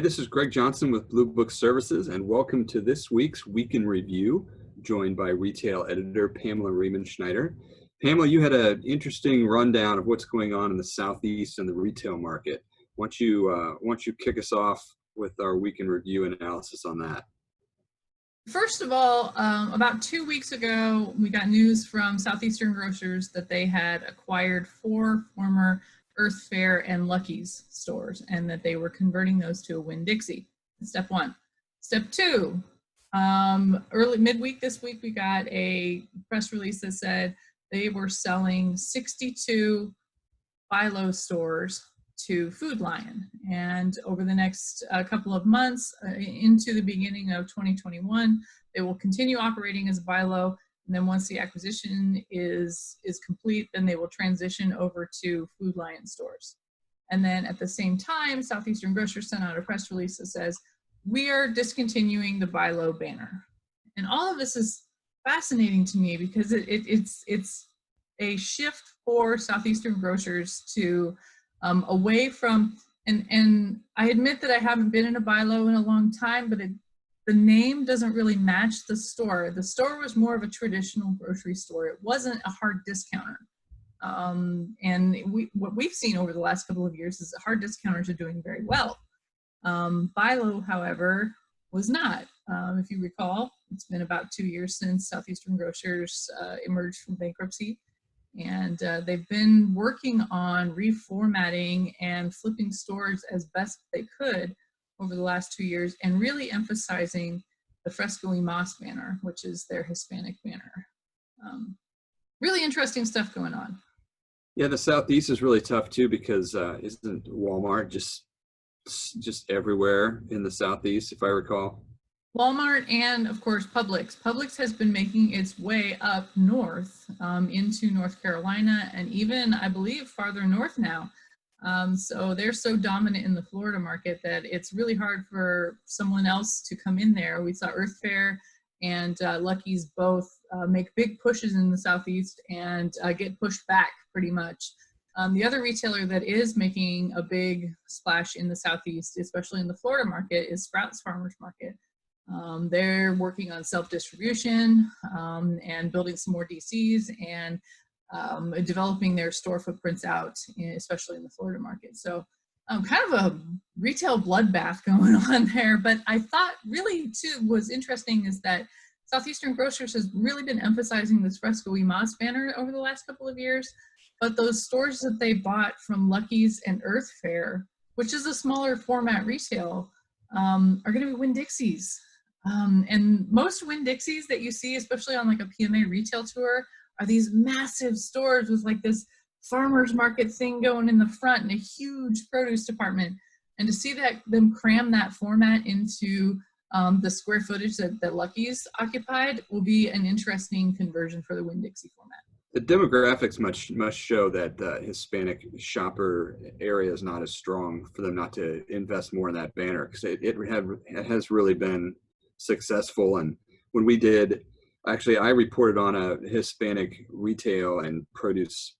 This is Greg Johnson with Blue Book Services, and welcome to this week's Week in Review, joined by retail editor Pamela Schneider. Pamela, you had an interesting rundown of what's going on in the Southeast and the retail market. Why don't you kick us off with our Week in Review analysis on that? First of all, about 2 weeks ago, we got news from Southeastern Grocers that they had acquired 4 former Earth Fare and Lucky's stores, and that they were converting those to a Winn-Dixie. Step 1. Step 2, early midweek this week, we got a press release that said they were selling 62 Philo stores to Food Lion, and over the next couple of months into the beginning of 2021, they will continue operating as Philo. And then once the acquisition is complete, then they will transition over to Food Lion stores. And then at the same time, Southeastern Grocers sent out a press release that says, we are discontinuing the Philo banner. And all of this is fascinating to me because it's a shift for Southeastern Grocers to away from, and I admit that I haven't been in a Philo in a long time, but the name doesn't really match the store. The store was more of a traditional grocery store. It wasn't a hard discounter. And what we've seen over the last couple of years is that hard discounters are doing very well. Philo, however, was not. If you recall, it's been about 2 years since Southeastern Grocers emerged from bankruptcy. And they've been working on reformatting and flipping stores as best they could over the last 2 years, and really emphasizing the Fresco y Mas banner, which is their Hispanic banner. Really interesting stuff going on. Yeah, the Southeast is really tough too because isn't Walmart just everywhere in the Southeast, if I recall? Walmart and, of course, Publix. Publix has been making its way up north into North Carolina, and even, I believe, farther north now. So they're so dominant in the Florida market that it's really hard for someone else to come in there. We saw Earth Fare and Lucky's both make big pushes in the Southeast and get pushed back pretty much. The other retailer that is making a big splash in the Southeast, especially in the Florida market, is Sprouts Farmers Market. They're working on self-distribution and building some more DCs and developing their store footprints out, especially in the Florida market. So kind of a retail bloodbath going on there. But I thought really too was interesting is that Southeastern Grocers has really been emphasizing this Fresco y Mas banner over the last couple of years. But those stores that they bought from Lucky's and Earth Fare, which is a smaller format retail, are going to be Winn-Dixies. And most Winn-Dixies that you see, especially on like a PMA retail tour, are these massive stores with like this farmer's market thing going in the front and a huge produce department. And to see them cram that format into the square footage that Lucky's occupied will be an interesting conversion for the Winn-Dixie format. The demographics must show that the Hispanic shopper area is not as strong for them not to invest more in that banner, because it has really been successful. And when we did, actually, I reported on a Hispanic retail and produce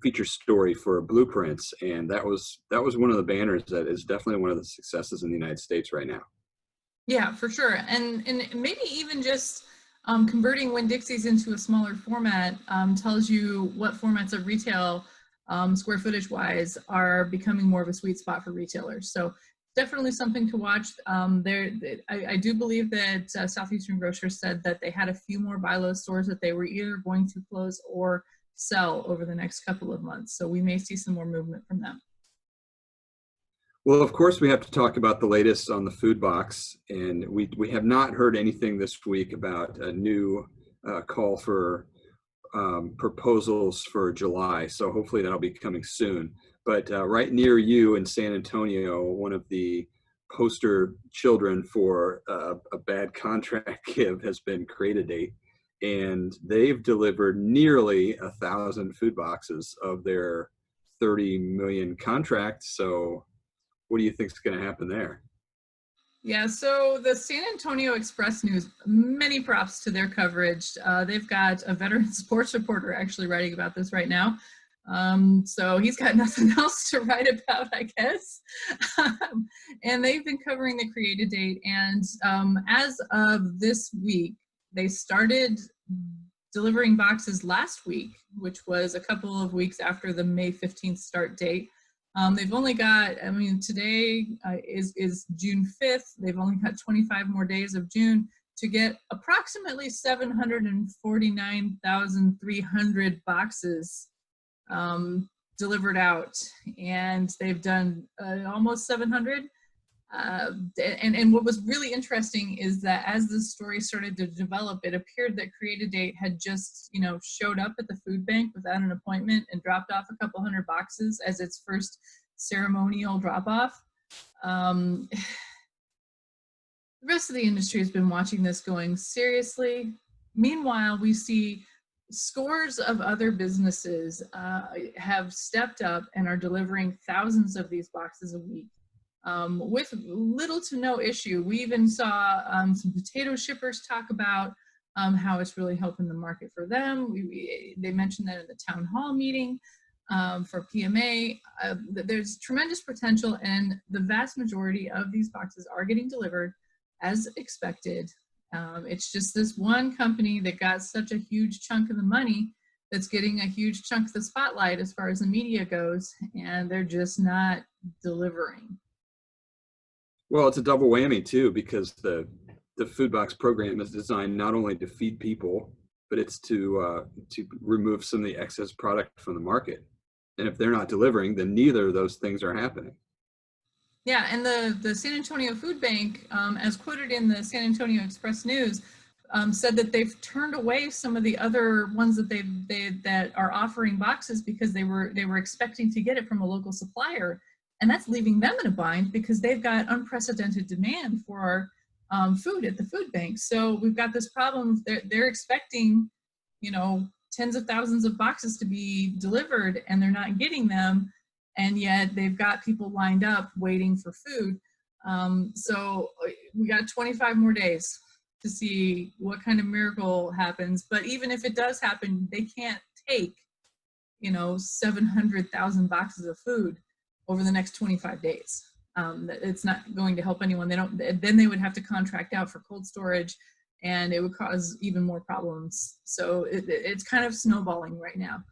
feature story for Blueprints, and that was one of the banners that is definitely one of the successes in the United States right now. Yeah, for sure. And maybe even just converting Winn-Dixies into a smaller format tells you what formats of retail, square footage wise, are becoming more of a sweet spot for retailers. So definitely something to watch. I do believe that Southeastern Grocers said that they had a few more Philo stores that they were either going to close or sell over the next couple of months. So we may see some more movement from them. Well, of course, we have to talk about the latest on the food box, and we have not heard anything this week about a new call for proposals for July. So hopefully that'll be coming soon. But right near you in San Antonio, one of the poster children for a bad contract give has been Create-A-Date, and they've delivered nearly 1,000 food boxes of their 30 million contract. So what do you think is going to happen there? Yeah, so the San Antonio Express News, many props to their coverage. They've got a veteran sports reporter actually writing about this right now. So he's got nothing else to write about, I guess. And they've been covering the created date. And as of this week, they started delivering boxes last week, which was a couple of weeks after the May 15th start date. They've only got, I mean, today is June 5th. They've only got 25 more days of June to get approximately 749,300 boxes delivered out, and they've done almost 700. And what was really interesting is that as this story started to develop, it appeared that Create a Date had just, showed up at the food bank without an appointment and dropped off a couple hundred boxes as its first ceremonial drop-off. The rest of the industry has been watching this going, seriously? Meanwhile, we see scores of other businesses have stepped up and are delivering thousands of these boxes a week with little to no issue. We even saw some potato shippers talk about how it's really helping the market for them. They mentioned that in the town hall meeting for PMA. There's tremendous potential, and the vast majority of these boxes are getting delivered as expected. It's just this one company that got such a huge chunk of the money that's getting a huge chunk of the spotlight as far as the media goes, and they're just not delivering. Well, it's a double whammy too, because the food box program is designed not only to feed people, but it's to remove some of the excess product from the market. And if they're not delivering, then neither of those things are happening. Yeah, and the San Antonio Food Bank, as quoted in the San Antonio Express News, said that they've turned away some of the other ones that that are offering boxes because they were expecting to get it from a local supplier, and that's leaving them in a bind because they've got unprecedented demand for food at the food bank. So we've got this problem. They're expecting, tens of thousands of boxes to be delivered, and they're not getting them. And yet they've got people lined up waiting for food. So we got 25 more days to see what kind of miracle happens. But even if it does happen, they can't take, 700,000 boxes of food over the next 25 days. It's not going to help anyone. Then they would have to contract out for cold storage, and it would cause even more problems. So it's kind of snowballing right now,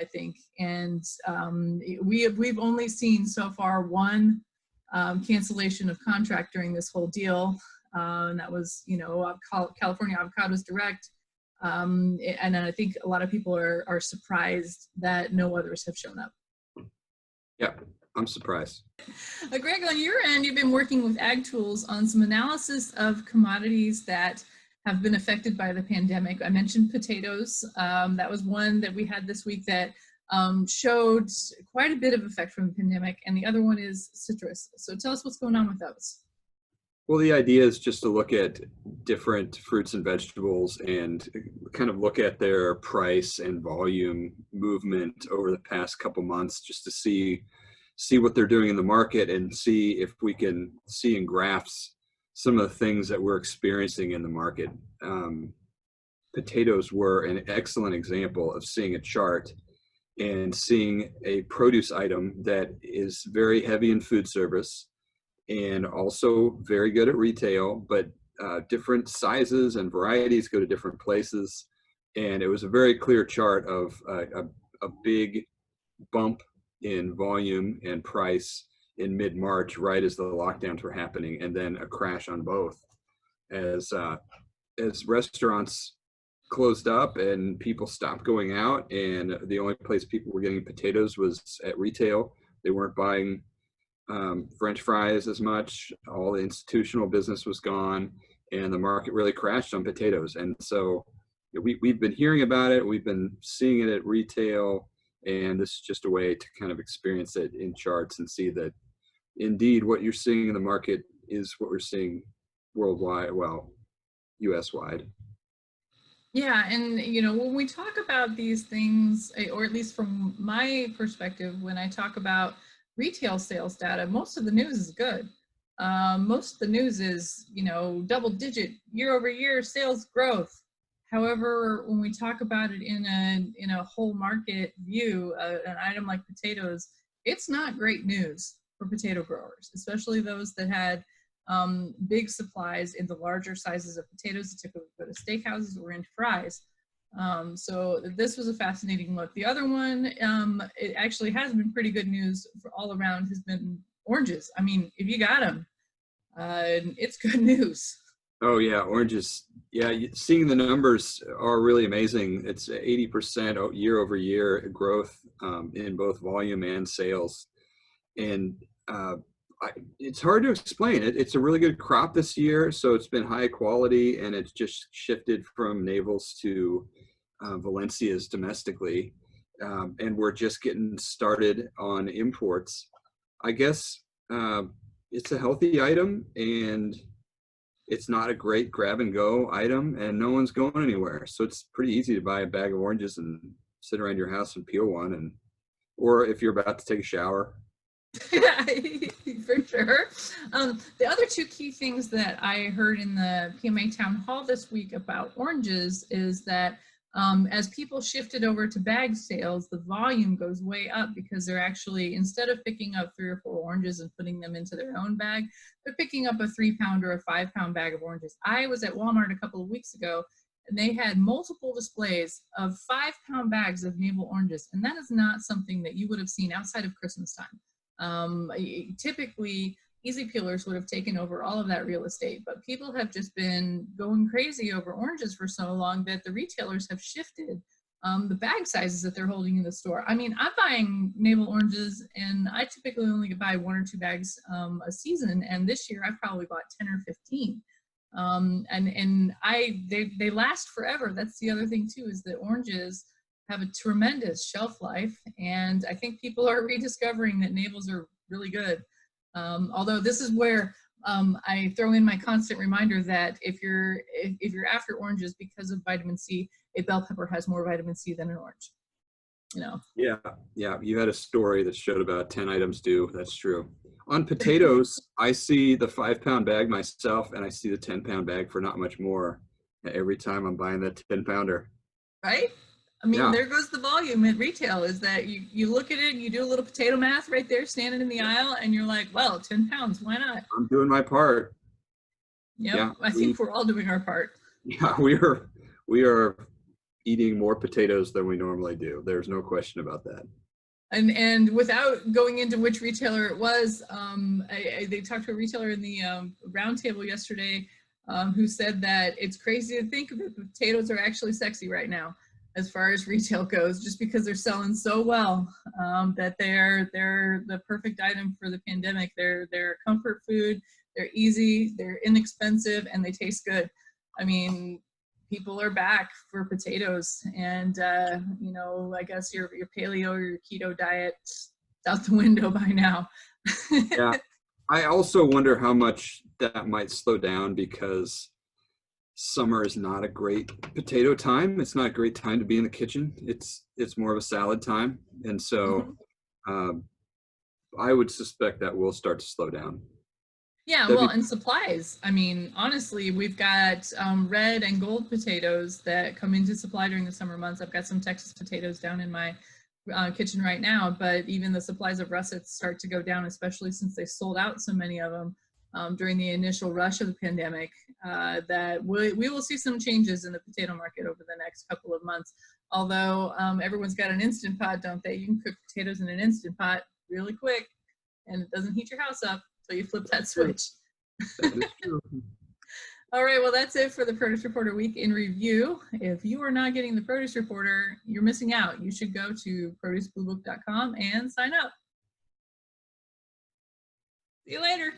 I think. And we've only seen so far one cancellation of contract during this whole deal, and that was California Avocados Direct, and I think a lot of people are surprised that no others have shown up. Yeah, I'm surprised. Greg, on your end, you've been working with Ag Tools on some analysis of commodities that have been affected by the pandemic. I mentioned potatoes. That was one that we had this week that showed quite a bit of effect from the pandemic, and the other one is citrus. So tell us what's going on with those. Well, the idea is just to look at different fruits and vegetables and kind of look at their price and volume movement over the past couple months, just to see what they're doing in the market and see if we can see in graphs some of the things that we're experiencing in the market. Potatoes were an excellent example of seeing a chart and seeing a produce item that is very heavy in food service and also very good at retail, but different sizes and varieties go to different places. And it was a very clear chart of a big bump in volume and price in mid-March, right as the lockdowns were happening, and then a crash on both as restaurants closed up and people stopped going out, and the only place people were getting potatoes was at retail. They weren't buying French fries as much. All the institutional business was gone, and the market really crashed on potatoes. And so we've been hearing about it, we've been seeing it at retail, and this is just a way to kind of experience it in charts and see that indeed what you're seeing in the market is what we're seeing worldwide, well, US wide. Yeah, and when we talk about these things, or at least from my perspective, when I talk about retail sales data, most of the news is good. Most of the news is, double-digit year-over-year sales growth. However, when we talk about it in a whole market view, an item like potatoes, it's not great news for potato growers, especially those that had big supplies in the larger sizes of potatoes that typically go to steakhouses or into fries. So this was a fascinating look. The other one, it actually has been pretty good news for all around, has been oranges. I mean, if you got them, it's good news. Oh yeah, oranges. Yeah, seeing the numbers are really amazing. It's 80% year over year growth in both volume and sales. And it's hard to explain it. It's a really good crop this year, so it's been high quality, and it's just shifted from navels to Valencias domestically, and we're just getting started on imports. I guess it's a healthy item, and it's not a great grab and go item, and no one's going anywhere. So it's pretty easy to buy a bag of oranges and sit around your house and peel one, and or if you're about to take a shower. Yeah, for sure. The other two key things that I heard in the PMA town hall this week about oranges is that as people shifted over to bag sales, the volume goes way up because they're actually, instead of picking up 3 or 4 oranges and putting them into their own bag, they're picking up a 3-pound or a 5-pound bag of oranges. I was at Walmart a couple of weeks ago, and they had multiple displays of 5-pound bags of navel oranges, and that is not something that you would have seen outside of Christmas time. Typically, easy peelers would have taken over all of that real estate, but people have just been going crazy over oranges for so long that the retailers have shifted the bag sizes that they're holding in the store. I mean, I'm buying navel oranges, and I typically only buy 1 or 2 bags a season, and this year I've probably bought 10 or 15. And they last forever. That's the other thing too, is that oranges have a tremendous shelf life, and I think people are rediscovering that navels are really good. Although this is where I throw in my constant reminder that if you're after oranges because of vitamin C, a bell pepper has more vitamin C than an orange. You know. Yeah, yeah. You had a story that showed about 10 items do. That's true. On potatoes, I see the 5-pound bag myself, and I see the 10-pound bag for not much more every time I'm buying that 10-pounder. Right? I mean, Yeah. There goes the volume at retail, is that you look at it, you do a little potato math right there, standing in the aisle, and you're like, well, 10 pounds, why not? I'm doing my part. Yep, Yeah, I think we're all doing our part. Yeah, we are eating more potatoes than we normally do. There's no question about that. And without going into which retailer it was, they talked to a retailer in the roundtable yesterday who said that it's crazy to think that potatoes are actually sexy right now as far as retail goes, just because they're selling so well, that they're the perfect item for the pandemic. They're comfort food, they're easy, they're inexpensive, and they taste good. I mean, people are back for potatoes, and you know, I guess your paleo or your keto diet is out the window by now. Yeah, I also wonder how much that might slow down, because summer is not a great potato time. It's not a great time to be in the kitchen. It's more of a salad time, and so I would suspect that will start to slow down. Yeah, well, and supplies. I mean, honestly, we've got red and gold potatoes that come into supply during the summer months. I've got some Texas potatoes down in my kitchen right now, but even the supplies of russets start to go down, especially since they sold out so many of them during the initial rush of the pandemic, that we will see some changes in the potato market over the next couple of months. Although everyone's got an Instant Pot, don't they? You can cook potatoes in an Instant Pot really quick, and it doesn't heat your house up. So you flip that switch. That is true. All right, well, that's it for the Produce Reporter Week in Review. If you are not getting the Produce Reporter, you're missing out. You should go to producebluebook.com and sign up. See you later.